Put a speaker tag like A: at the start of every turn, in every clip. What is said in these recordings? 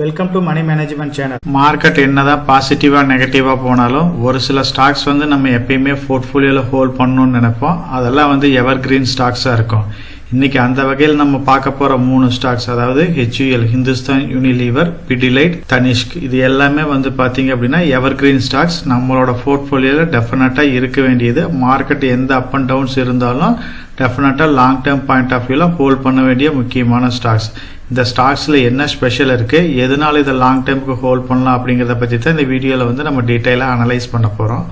A: Welcome to money management channel. Market என்னதான் பாசிட்டிவா நெகட்டிவா போனாலும் ஒரு சில ஸ்டாக்ஸ் நம்ம எப்பயுமே போர்ட்ஃபோலியோல ஹோல்ட் பண்ணணும்னு நினைப்போம். அதெல்லாம் எவர் கிரீன் ஸ்டாக்ஸா இருக்கும். இன்னைக்கு அந்த வகையில் நம்ம பார்க்க போற 3 ஸ்டாக்ஸ், அதாவது HUL, ஹிந்துஸ்தான் யூனிலீவர், பிடிலைட், தனிஷ்க், இது எல்லாமே பாத்தீங்க அப்படின்னா எவர் கிரீன் ஸ்டாக்ஸ். நம்மளோட போர்ட்ஃபோலியோல டெஃபினட்டா இருக்க வேண்டியது. மார்க்கெட் எந்த அப் அண்ட் டவுன்ஸ் இருந்தாலும் டெஃபினட்டா லாங் டேர்ம் பாயிண்ட் ஆஃப் வியூல ஹோல்ட் பண்ண வேண்டிய முக்கியமான ஸ்டாக்ஸ். இந்த ஸ்டாக்ஸ்ல என்ன ஸ்பெஷல் இருக்கு, எதனால இதை லாங் டேர்முக்கு ஹோல்ட் பண்ணலாம் அப்படிங்கறத பத்தி தான் இந்த வீடியோல நம்ம டீடைலா அனலைஸ் பண்ண போறோம்.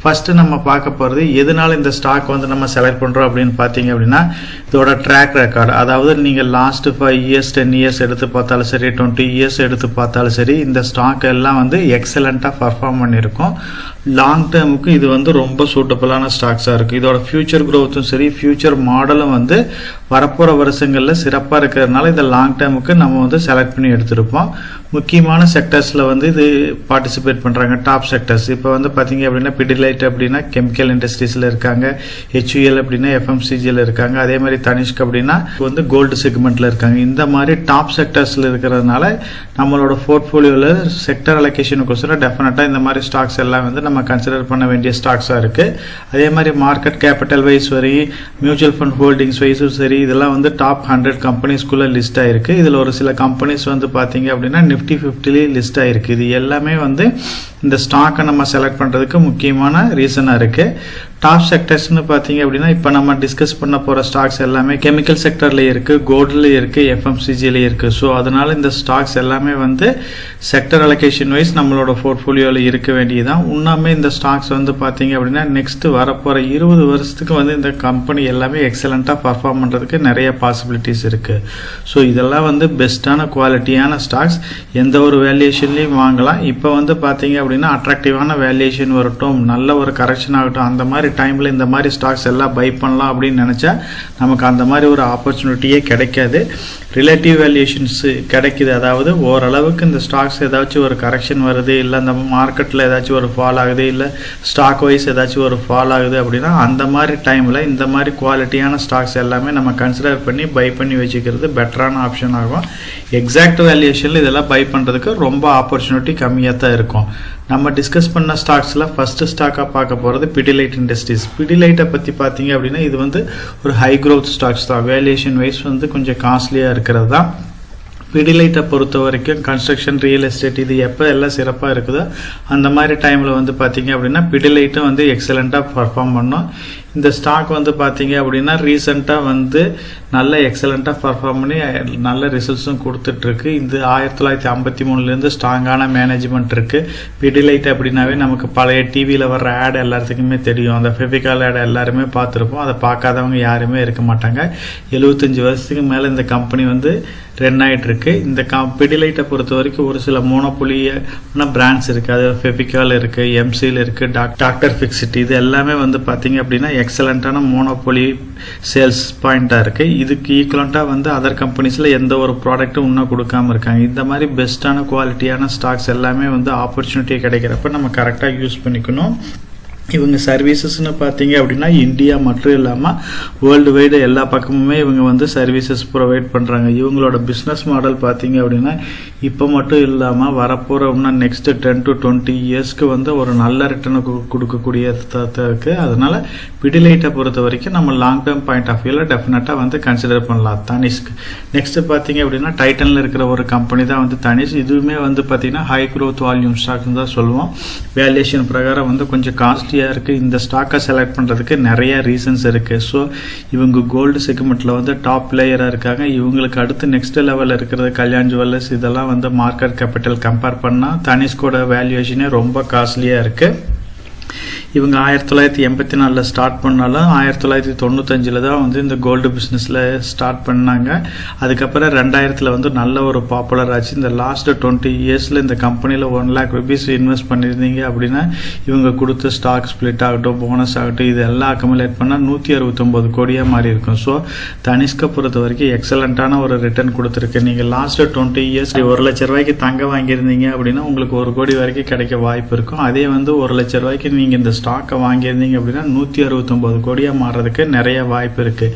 A: ஃபர்ஸ்ட் நம்ம பார்க்க போறது எதனால இந்த ஸ்டாக் நம்ம செலக்ட் பண்றோம் அப்படின்னு பாத்தீங்க அப்படின்னா இதோட ட்ராக் ரெக்கார்டு. அதாவது நீங்க லாஸ்ட் 5 இயர்ஸ் 10 இயர்ஸ் எடுத்து பார்த்தாலும் சரி, 20 இயர்ஸ் எடுத்து பார்த்தாலும் சரி, இந்த ஸ்டாக் எல்லாம் எக்ஸலண்டா பர்ஃபார்ம் பண்ணிருக்கும். லாங் டேர்முக்கு இது ரொம்ப சூட்டபிளான ஸ்டாக்ஸா இருக்கு. இதோட ஃபியூச்சர் growthம் சரி, ஃபியூச்சர் மாடலும் வரப்போற வருஷங்கள்ல சிறப்பா இருக்கிறதுனால இந்த லாங் டேர்முக்கு நம்ம செலக்ட் பண்ணி எடுத்திருப்போம். முக்கியமான செக்டர்ஸ்ல இது பார்ட்டிசிபேட் பண்றாங்க. டாப் செக்டர்ஸ் இப்ப பாத்தீங்க அப்படின்னா பிடிலைட் அப்படின்னா கெமிக்கல் இண்டஸ்ட்ரீஸ்ல இருக்காங்க, HUL அப்படின்னா FMCGல இருக்காங்க, அதே மாதிரி தனிஷ்க் அப்படின்னா கோல்டு செக்மெண்ட்ல இருக்காங்க. இந்த மாதிரி டாப் செக்டர்ஸ்ல இருக்கிறதுனால நம்மளோட போர்ட்ஃபோலியோல செக்டர் அலோகேஷனுக்கோசரம் டெஃபினட்டா இந்த மாதிரி ஸ்டாக்ஸ் எல்லாம் நம்ம கன்சிடர் பண்ண வேண்டிய ஸ்டாக்ஸா இருக்கு. அதே மாதிரி மார்க்கெட் கேபிட்டல் வைஸ் சரி, மியூச்சுவல் ஃபண்ட் ஹோல்டிங்ஸ் வைஸும் சரி, இதெல்லாம் டாப் 100 கம்பெனிஸ்குள்ள லிஸ்ட் ஆயிருக்கு. இதுல ஒரு சில கம்பெனிஸ் பாத்தீங்க அப்படின்னா நிப்டி 50 லிஸ்ட் ஆயிருக்கு. இது எல்லாமே இந்த ஸ்டாக்கை நம்ம செலக்ட் பண்றதுக்கு முக்கியமான ரீசனா இருக்கு. டாப் செக்டர்ஸ்னு பாத்தீங்க அப்படின்னா இப்ப நம்ம டிஸ்கஸ் பண்ண போற ஸ்டாக்ஸ் எல்லாமே கெமிக்கல் செக்டர்ல இருக்கு, கோல்டுல இருக்கு, FMCGல இருக்கு. ஸோ அதனால இந்த ஸ்டாக்ஸ் எல்லாமே செக்டர் அலோகேஷன் வைஸ் நம்மளோட போர்ட்ஃபோலியோல இருக்க வேண்டியதான். உண்மையாமே இந்த ஸ்டாக்ஸ் பாத்தீங்க அப்படின்னா நெக்ஸ்ட் வரப்போற 20 வருஷத்துக்கு இந்த கம்பெனி எல்லாமே எக்ஸலண்டா பர்ஃபார்ம் பண்றதுக்கு நிறைய பாசிபிலிட்டிஸ் இருக்கு. ஸோ இதெல்லாம் பெஸ்டான குவாலிட்டியான ஸ்டாக்ஸ். எந்த ஒரு வேல்யூஷன்லயும் வாங்கலாம். இப்ப பாத்தீங்க அப்படின்னா அட்ராக்டிவான வேல்யூஷன் வரட்டும், நல்ல ஒரு கரெக்ஷன் ஆகட்டும், அந்த மாதிரி டைம்ல இந்த மாதிரி ஸ்டாக்ஸ் எல்லாம் பை பண்ணலாம் அப்படின்னு நினைச்சா நமக்கு அந்த மாதிரி ஒரு ஆப்பர்ச்சுனிட்டியே கிடைக்காது. ரிலேட்டிவ் வேல்யூஷன்ஸ் கிடைக்குது. அதாவது ஓரளவுக்கு இந்த ஸ்டாக்ஸ் ஏதாச்சும் ஒரு கரெக்ஷன் வருது, இல்லை அந்த மார்க்கெட்ல ஏதாச்சும் ஒரு ஃபால் ஆகுது, இல்லை ஸ்டாக் வைஸ் ஏதாச்சும் ஒரு ஃபால் ஆகுது அப்படின்னா அந்த மாதிரி டைம்ல இந்த மாதிரி குவாலிட்டியான ஸ்டாக்ஸ் எல்லாமே நம்ம கன்சிடர் பண்ணி பை பண்ணி வச்சுக்கிறது பெட்டரான ஆப்ஷன் ஆகும். எக்ஸாக்ட் வேல்யூஷன்ல இதெல்லாம் பை பண்றதுக்கு ரொம்ப ஆப்பர்ச்சுனிட்டி கம்மியாக தான் இருக்கும். நம்ம டிஸ்கஸ் பண்ண ஸ்டாக்ஸ்ல ஃபர்ஸ்ட் ஸ்டாக்கா பார்க்க போறது பிடிலைட் இண்டஸ்ட்ரீஸ். பிடிலைட்டை பத்தி பாத்தீங்க அப்படின்னா இது ஒரு ஹை growth ஸ்டாக்ஸ் தான். வேல்யூஷன் வைஸ் கொஞ்சம் காஸ்ட்லியா இருக்கிறது தான். பிடிலைட்டை பொறுத்த வரைக்கும் கன்ஸ்ட்ரக்ஷன், ரியல் எஸ்டேட் இது எப்போ எல்லாம் சிறப்பாக இருக்குதோ அந்த மாதிரி டைமில் பார்த்தீங்க அப்படின்னா பிடிலைட்டும் எக்ஸலண்ட்டாக பர்ஃபார்ம் பண்ணும். இந்த ஸ்டாக் பார்த்தீங்க அப்படின்னா ரீசெண்டாக நல்ல எக்ஸலண்ட்டாக பர்ஃபார்ம் பண்ணி நல்ல ரிசல்ட்ஸும் கொடுத்துட்ருக்கு. இது 1953 ஸ்ட்ராங்கான மேனேஜ்மெண்ட் இருக்கு. பிடிலைட் அப்படின்னாவே நமக்கு பழைய டிவியில் வர்ற ஆட் எல்லாத்துக்குமே தெரியும். அந்த ஃபெவிகால் ஆட் எல்லாருமே பார்த்துருப்போம். அதை பார்க்காதவங்க யாருமே இருக்க மாட்டாங்க. 75 வருஷத்துக்கு மேலே இந்த கம்பெனி ரன் ஆகிட்டு இருக்கு. இந்த பிடிலைட்டை பொறுத்த வரைக்கும் ஒரு சில மோனோபொலியான பிராண்ட்ஸ் இருக்கு. அது ஃபெவிகால் இருக்கு, எம்சில் இருக்கு, டாக்டர் ஃபிக்ஸிட், இது எல்லாமே பார்த்தீங்க அப்படின்னா எக்ஸலண்டான மோனோபொலி சேல்ஸ் பாயிண்டா இருக்கு. இதுக்கு ஈக்குவலண்டா அதர் கம்பெனிஸ்ல எந்த ஒரு ப்ராடக்ட்டும் இன்னும் கொடுக்காம இருக்காங்க. இந்த மாதிரி பெஸ்டான குவாலிட்டியான ஸ்டாக்ஸ் எல்லாமே ஆப்பர்ச்சுனிட்டி கிடைக்கிறப்ப நம்ம கரெக்டா யூஸ் பண்ணிக்கணும். இவங்க சர்வீசஸ்ன்னு பார்த்தீங்க அப்படின்னா இந்தியா மட்டும் இல்லாமல் வேர்ல்டு வைடு எல்லா பக்கமுமே இவங்க சர்வீசஸ் ப்ரொவைட் பண்ணுறாங்க. இவங்களோட பிஸ்னஸ் மாடல் பார்த்தீங்க அப்படின்னா இப்போ மட்டும் இல்லாமல் வரப்போகிற இன்னும் நெக்ஸ்ட் 10 to 20 இயர்ஸ்க்கு ஒரு நல்ல ரிட்டர்னை கொடுக்கக்கூடிய இருக்கு. அதனால பிடிலைட்டை பொறுத்த வரைக்கும் நம்ம லாங் டேர்ம் பாயிண்ட் ஆஃப் வியூவில் டெஃபினட்டாக கன்சிடர் பண்ணலாம். தனிஷ்க் நெக்ஸ்ட் பார்த்தீங்க அப்படின்னா டைட்டனில் இருக்கிற ஒரு கம்பெனி தான் தனிஷ். இதுவுமே பார்த்தீங்கன்னா ஹை growth வால்யூம் ஸ்டாக்ஸ் தான் சொல்லுவோம். வேல்யூஷன் பிரகாரம் கொஞ்சம் காஸ்ட்லி இருக்கு. இந்த ஸ்டாக்கை செலக்ட் பண்றதுக்கு நிறைய ரீசன்ஸ் இருக்கு. ஸோ இவங்க கோல்டு செக்மெண்ட்ல டாப் பிளேயரா இருக்காங்க. இவங்களுக்கு அடுத்து நெக்ஸ்ட் லெவல்ல இருக்கிறது கல்யாண் ஜுவல்லர்ஸ், இதெல்லாம் மார்க்கெட் கேபிட்டல் கம்பேர் பண்ணா தனிஷ்கோட வேல்யூவேஷனே ரொம்ப காஸ்ட்லியா இருக்கு. இவங்க 1984 ஸ்டார்ட் பண்ணாலும் 1995 தான் இந்த கோல்டு பிஸ்னஸில் ஸ்டார்ட் பண்ணாங்க. அதுக்கப்புறம் 2000 நல்ல ஒரு பாப்புலர் ஆச்சு. இந்த லாஸ்ட் 20 இயர்ஸில் இந்த கம்பெனியில் 1 lakh rupees இன்வெஸ்ட் பண்ணியிருந்தீங்க அப்படின்னா இவங்க கொடுத்த ஸ்டாக் ஸ்பிளிட் ஆகட்டும், போனஸ் ஆகட்டும், இது எல்லாம் அக்கமுலேட் பண்ணால் 169 கோடியாக மாறி இருக்கும். ஸோ தனிஷ்கை பொறுத்த வரைக்கும் எக்ஸலண்ட்டான ஒரு ரிட்டர்ன் கொடுத்துருக்கு. நீங்கள் லாஸ்ட் 20 இயர்ஸ் 1 லட்ச ரூபாய்க்கு தங்க வாங்கியிருந்தீங்க அப்படின்னா உங்களுக்கு 1 கோடி வரைக்கும் கிடைக்க வாய்ப்பு இருக்கும். அதே 1 லட்ச ரூபாய்க்கு நீங்கள் இந்த ஸ்டாக்கை வாங்கியிருந்தீங்க அப்படின்னா 169 கோடியா மாறதுக்கு நிறைய வாய்ப்பு இருக்கு.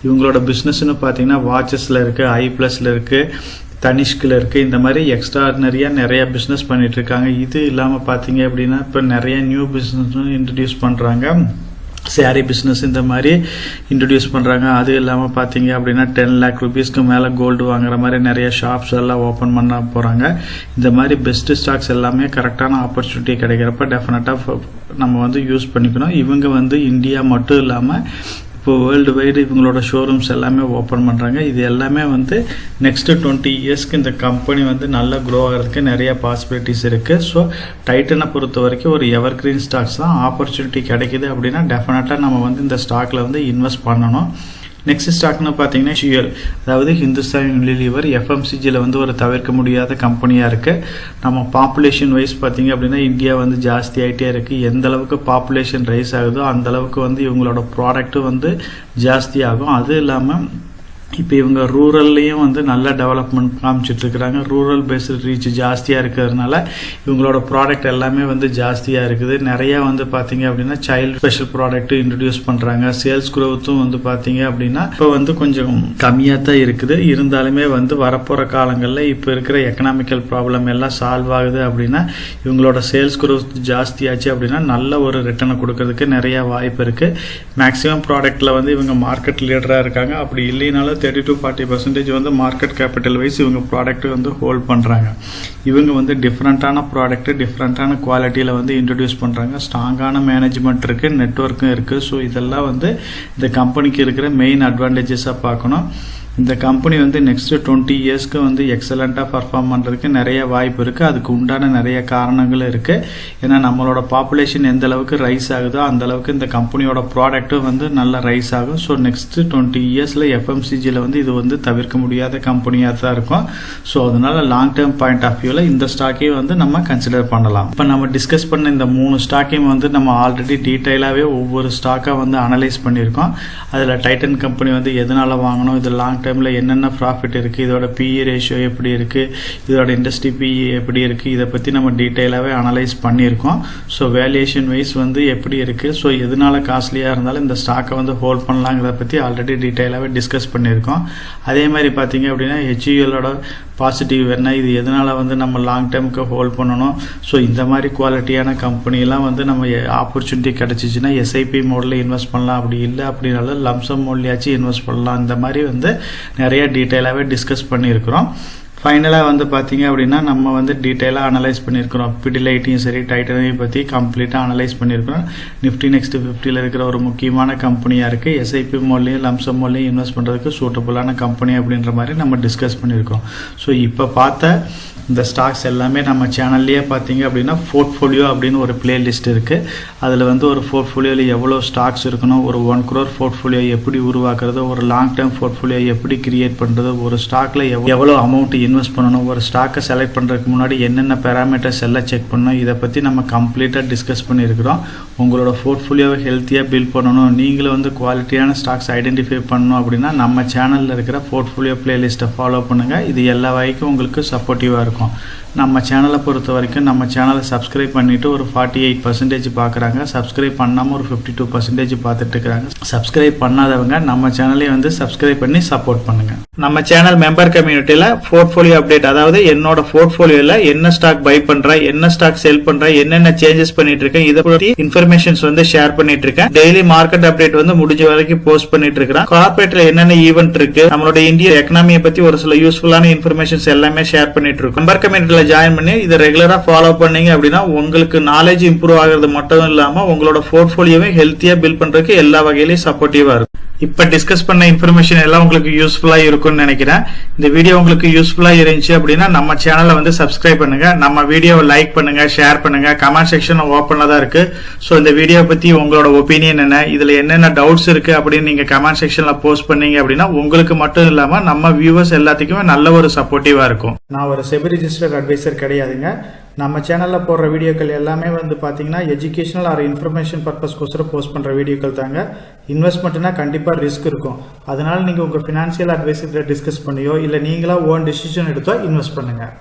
A: இவங்களோட பிசினஸ்னு பார்த்தீங்கன்னா வாட்சஸ்ல இருக்கு, ஐ பிளஸ்ல இருக்கு, தனிஷ்கில் இருக்குது. இந்த மாதிரி எக்ஸ்ட்ராடினரியாக நிறையா பிஸ்னஸ் பண்ணிட்டு இருக்காங்க. இது இல்லாமல் பார்த்தீங்க அப்படின்னா இப்போ நிறைய நியூ பிஸ்னஸும் இன்ட்ரடியூஸ் பண்ணுறாங்க. சாரி பிஸ்னஸ் இந்த மாதிரி இன்ட்ரடியூஸ் பண்ணுறாங்க. அது இல்லாமல் பார்த்தீங்க அப்படின்னா 10 lakh rupeesக்கு மேலே கோல்டு வாங்குற மாதிரி நிறைய ஷாப்ஸ் எல்லாம் ஓப்பன் பண்ண போகிறாங்க. இந்த மாதிரி பெஸ்ட்டு ஸ்டாக்ஸ் எல்லாமே கரெக்டான ஆப்பர்ச்சுனிட்டி கிடைக்கிறப்ப டெஃபினட்டாக நம்ம வந்து யூஸ் பண்ணிக்கணும். இவங்க வந்து இந்தியா மட்டும் இல்லாமல் இப்போ வேர்ல்டு வைடு இவங்களோட ஷோரூம்ஸ் எல்லாமே ஓப்பன் பண்ணுறாங்க. இது எல்லாமே வந்து நெக்ஸ்ட்டு 20 இயர்ஸ்க்கு இந்த கம்பெனி வந்து நல்லா க்ரோ ஆகிறதுக்கு நிறைய பாசிபிலிட்டிஸ் இருக்குது. ஸோ டைட்டனை பொறுத்த வரைக்கும் ஒரு எவர் கிரீன் ஸ்டாக்ஸ் தான். ஆப்பர்ச்சுனிட்டி கிடைக்குது அப்படின்னா டெஃபினட்டாக நம்ம வந்து இந்த ஸ்டாக்கில் வந்து இன்வெஸ்ட் பண்ணணும். நெக்ஸ்ட் ஸ்டாக்னு பார்த்தீங்கன்னா HUL, அதாவது ஹிந்துஸ்தான் யூனிலீவர் FMCGயில் வந்து ஒரு தவிர்க்க முடியாத கம்பெனியாக இருக்குது. நம்ம பாப்புலேஷன் வைஸ் பார்த்தீங்க அப்படின்னா இந்தியா வந்து ஜாஸ்தி ஆகிட்டே இருக்குது. எந்த அளவுக்கு பாப்புலேஷன் ரைஸ் ஆகுதோ அந்த அளவுக்கு வந்து இவங்களோட ப்ராடக்ட்டு வந்து ஜாஸ்தி ஆகும். அது இல்லாமல் இப்போ இவங்க ரூரல்லையும் வந்து நல்ல டெவலப்மெண்ட் காமிச்சிட்டு இருக்கிறாங்க. ரூரல் பேஸ்டு ரீச் ஜாஸ்தியாக இருக்கிறதுனால இவங்களோட ப்ராடக்ட் எல்லாமே வந்து ஜாஸ்தியாக இருக்குது. நிறையா வந்து பார்த்தீங்க அப்படின்னா சைல்டு ஸ்பெஷல் ப்ராடக்ட் இன்ட்ரடியூஸ் பண்ணுறாங்க. சேல்ஸ் க்ரோத்தும் வந்து பார்த்தீங்க அப்படின்னா இப்போ வந்து கொஞ்சம் கம்மியாக தான் இருக்குது. இருந்தாலுமே வந்து வரப்போகிற காலங்களில் இப்போ இருக்கிற எக்கனாமிக்கல் ப்ராப்ளம் எல்லாம் சால்வ் ஆகுது அப்படின்னா இவங்களோட சேல்ஸ் க்ரோத் ஜாஸ்தியாச்சு அப்படின்னா நல்ல ஒரு ரிட்டர்னை கொடுக்கறதுக்கு நிறைய வாய்ப்பு இருக்குது. மேக்ஸிமம் ப்ராடக்ட்டில் வந்து இவங்க மார்க்கெட் லீடராக இருக்காங்க. அப்படி இல்லைனாலும் 30-40% வந்து மார்க்கெட் கேபிட்டல் வைஸ் இவங்க ப்ராடக்ட் வந்து ஹோல்ட் பண்ணுறாங்க. இவங்க வந்து டிஃப்ரெண்ட்டான ப்ராடக்ட் டிஃப்ரெண்ட்டான குவாலிட்டியில் வந்து இன்ட்ரடியூஸ் பண்ணுறாங்க. ஸ்ட்ராங்கான மேனேஜ்மெண்ட் இருக்குது, நெட்வொர்க்கும் இருக்குது. ஸோ இதெல்லாம் வந்து இந்த கம்பெனிக்கு இருக்கிற மெயின் அட்வான்டேஜஸாக பார்க்கணும். இந்த கம்பெனி வந்து நெக்ஸ்ட் 20 இயர்ஸ்க்கு வந்து எக்ஸலண்ட்டாக பர்ஃபார்ம் பண்ணுறதுக்கு நிறைய வாய்ப்பு இருக்குது. அதுக்கு உண்டான நிறைய காரணங்களும் இருக்குது. ஏன்னா நம்மளோட பாப்புலேஷன் எந்த அளவுக்கு ரைஸ் ஆகுதோ அந்த அளவுக்கு இந்த கம்பெனியோட ப்ராடக்ட்டும் வந்து நல்லா ரைஸ் ஆகும். ஸோ நெக்ஸ்ட் 20 இயர்ஸில் FMCGயில் வந்து இது வந்து தவிர்க்க முடியாத கம்பெனியாக தான் இருக்கும். ஸோ அதனால லாங் டேர்ம் பாயிண்ட் ஆஃப் வியூவில் இந்த ஸ்டாக்கையும் வந்து நம்ம கன்சிடர் பண்ணலாம். இப்போ நம்ம டிஸ்கஸ் பண்ண இந்த 3 ஸ்டாக்கையும் வந்து நம்ம ஆல்ரெடி டீட்டெயிலாகவே ஒவ்வொரு ஸ்டாக்காக வந்து அனலைஸ் பண்ணியிருக்கோம். அதில் டைட்டன் கம்பெனி வந்து எதனால் வாங்கணும், இது லாங் டைமில் என்னென்ன ப்ராஃபிட் இருக்குது, இதோட PE ரேஷியோ எப்படி இருக்குது, இதோட இண்டஸ்ட்ரி PE எப்படி இருக்குது, இதை பற்றி நம்ம டீட்டெயிலாகவே அனலைஸ் பண்ணியிருக்கோம். ஸோ வேல்யூஷன் வைஸ் வந்து எப்படி இருக்குது, ஸோ எதனால காஸ்ட்லியாக இருந்தாலும் இந்த ஸ்டாக்கை வந்து ஹோல்ட் பண்ணலாங்கிறத பற்றி ஆல்ரெடி டீட்டெயிலாகவே டிஸ்கஸ் பண்ணியிருக்கோம். அதே மாதிரி பார்த்தீங்க அப்படின்னா HULோட பாசிட்டிவ் என்ன, இது எதனால் வந்து நம்ம லாங் டேர்முக்கு ஹோல்ட் பண்ணணும். ஸோ இந்த மாதிரி குவாலிட்டியான கம்பெனிலாம் வந்து நம்ம ஆப்பர்ச்சுனிட்டி கிடச்சிச்சின்னா SIP மோடில் இன்வெஸ்ட் பண்ணலாம். அப்படி இல்லை அப்படின்னாலும் லம்சம் மோட்லையாச்சும் இன்வெஸ்ட் பண்ணலாம். இந்த மாதிரி வந்து நிறைய டீட்டெயிலாகவே டிஸ்கஸ் பண்ணியிருக்கிறோம். ஃபைனலாக வந்து பார்த்தீங்க அப்படின்னா நம்ம வந்து டீட்டெயிலாக அனலைஸ் பண்ணியிருக்கிறோம். பிடிலைட்டையும் சரி டைட்டனையும் பற்றி கம்ப்ளீட்டாக அனலைஸ் பண்ணியிருக்கிறோம். நிஃப்டி நெக்ஸ்ட் 50ல் இருக்கிற ஒரு முக்கியமான கம்பெனியாக இருக்குது. SIP மோட்லையும் லம்சம் மோட்லையும் இன்வெஸ்ட் பண்ணுறதுக்கு சூட்டபுளான கம்பெனி அப்படின்ற மாதிரி நம்ம டிஸ்கஸ் பண்ணியிருக்கோம். ஸோ இப்போ பார்த்த இந்த ஸ்டாக்ஸ் எல்லாமே நம்ம சேனல்லையே பார்த்தீங்க அப்படின்னா போர்ட்ஃபோலியோ அப்படின்னு ஒரு பிளேலிஸ்ட் இருக்குது. அதில் வந்து ஒரு போர்ட்ஃபோலியோவில் எவ்வளோ ஸ்டாக்ஸ் இருக்கணும், ஒரு 1 crore போர்ட்ஃபோலியோ எப்படி உருவாக்குறது, ஒரு லாங் டேர்ம் போர்ட்ஃபோலியோ எப்படி கிரியேட் பண்ணுறது, ஒரு ஸ்டாக்கில் எவ்வளோ அமௌண்ட் இன்வெஸ்ட் பண்ணணும், ஒரு ஸ்டாக்கை செலக்ட் பண்ணுறதுக்கு முன்னாடி என்னென்ன பேராமீட்டர்ஸ் எல்லாம் செக் பண்ணணும், இதை பற்றி நம்ம கம்ப்ளீட்டாக டிஸ்கஸ் பண்ணியிருக்கிறோம். உங்களோட போர்ட்ஃபோலியோவை ஹெல்த்தியாக பில்ட் பண்ணணும், நீங்களும் வந்து குவாலிட்டியான ஸ்டாக்ஸ் ஐடென்டிஃபை பண்ணணும் அப்படின்னா நம்ம சேனலில் இருக்கிற போர்ட்ஃபோலியோ பிளேலிஸ்ட்டை ஃபாலோ பண்ணுங்கள். இது எல்லா வரைக்கும் உங்களுக்கு சப்போர்ட்டிவாக இருக்கும். நம்ம சேனலை பொறுத்த வரைக்கும் நம்ம சேனலை சப்ஸ்கிரைப் பண்ணிவிட்டு ஒரு 48% பார்க்குறாங்க. சப்ஸ்கிரைப் பண்ணாமல் ஒரு 52% பார்த்துட்டு இருக்கிறாங்க. சப்ஸ்கிரைப் பண்ணாதவங்க நம்ம சேனலையும் வந்து சப்ஸ்கிரைப் பண்ணி சப்போர்ட் பண்ணுங்கள். நம்ம சேனல் மெம்பர் கம்யூனிட்டியில் போர்ட்ஃபோலியோ அப்டேட், அதாவது என்னோட போர்ட்ஃபோலியோவில் என்ன ஸ்டாக் பை பண்ணுறேன், என்ன ஸ்டாக் செல் பண்ணுறேன், என்னென்ன சேஞ்சஸ் பண்ணிட்டு இருக்கேன், இதை பற்றி இன்ஃபர்மேஷன்ஸ் வந்து ஷேர் பண்ணிட்டு இருக்கேன். டெய்லி மார்க்கெட் அப்டேட் வந்து முடிஞ்ச வரைக்கும் போஸ்ட் பண்ணிட்டு இருக்கிறேன். கார்பரேட்ல என்னென்ன ஈவென்ட் இருக்கு, நம்மளோட இந்திய எக்கனாமியை பத்தி ஒரு சில யூஸ்ஃபுல்லான இன்ஃபர்மேஷன்ஸ் எல்லாமே ஷேர் பண்ணிட்டு இருக்கோம். மெம்பர் கம்யூனிட்டியில் ஜாயின் பண்ணி இதை ரெகுலரா ஃபாலோ பண்ணீங்க அப்படின்னா உங்களுக்கு நாலேஜ் இம்ப்ரூவ் ஆகிறது மட்டும் இல்லாம உங்களோட போர்ட்ஃபோலியோவை ஹெல்த்தியா பில்ட் பண்றதுக்கு எல்லா வகையிலையும் சப்போர்ட்டிவா இருக்கும். இப்ப டிஸ்கஸ் பண்ண இன்ஃபர்மேஷன் எல்லாம் உங்களுக்கு யூஸ்ஃபுல்லா இருக்கும்னு நினைக்கிறேன். இந்த வீடியோ உங்களுக்கு யூஸ்ஃபுல்லா இருந்துச்சு அப்படின்னா நம்ம சேனலை வந்து சப்ஸ்கிரைப் பண்ணுங்க, நம்ம வீடியோவை லைக் பண்ணுங்க, ஷேர் பண்ணுங்க. கமெண்ட் செக்ஷன் ஓப்பன்ல தான் இருக்கு. ஸோ இந்த வீடியோ பத்தி உங்களோட ஒப்பீனியன் என்ன, இதுல என்னென்ன டவுட்ஸ் இருக்கு அப்படின்னு நீங்க கமெண்ட் செக்ஷன்ல போஸ்ட் பண்ணீங்க அப்படின்னா உங்களுக்கு மட்டும் இல்லாம நம்ம வியூவர்ஸ் எல்லாத்துக்குமே நல்ல ஒரு சப்போர்ட்டிவா இருக்கும். நான் ஒரு செபி ரிஜிஸ்டர்ட் அட்வைசர் கிடையாதுங்க. நம்ம சேனலில் போடுற வீடியோக்கள் எல்லாமே வந்து பார்த்தீங்கன்னா எஜுகேஷனல் ஆர் இன்ஃபர்மேஷன் பர்பஸ்க்கோசரம் போஸ்ட் பண்ணுற வீடியோக்கள் தாங்க. இன்வெஸ்ட்மெண்ட்னா கண்டிப்பாக ரிஸ்க் இருக்கும். அதனால நீங்கள் உங்கள் ஃபினான்ஷியல் அட்வைசர்கிட்ட டிஸ்கஸ் பண்ணியோ இல்லை நீங்களா ஓன் டிசிஷன் எடுத்தோ இன்வெஸ்ட் பண்ணுங்கள்.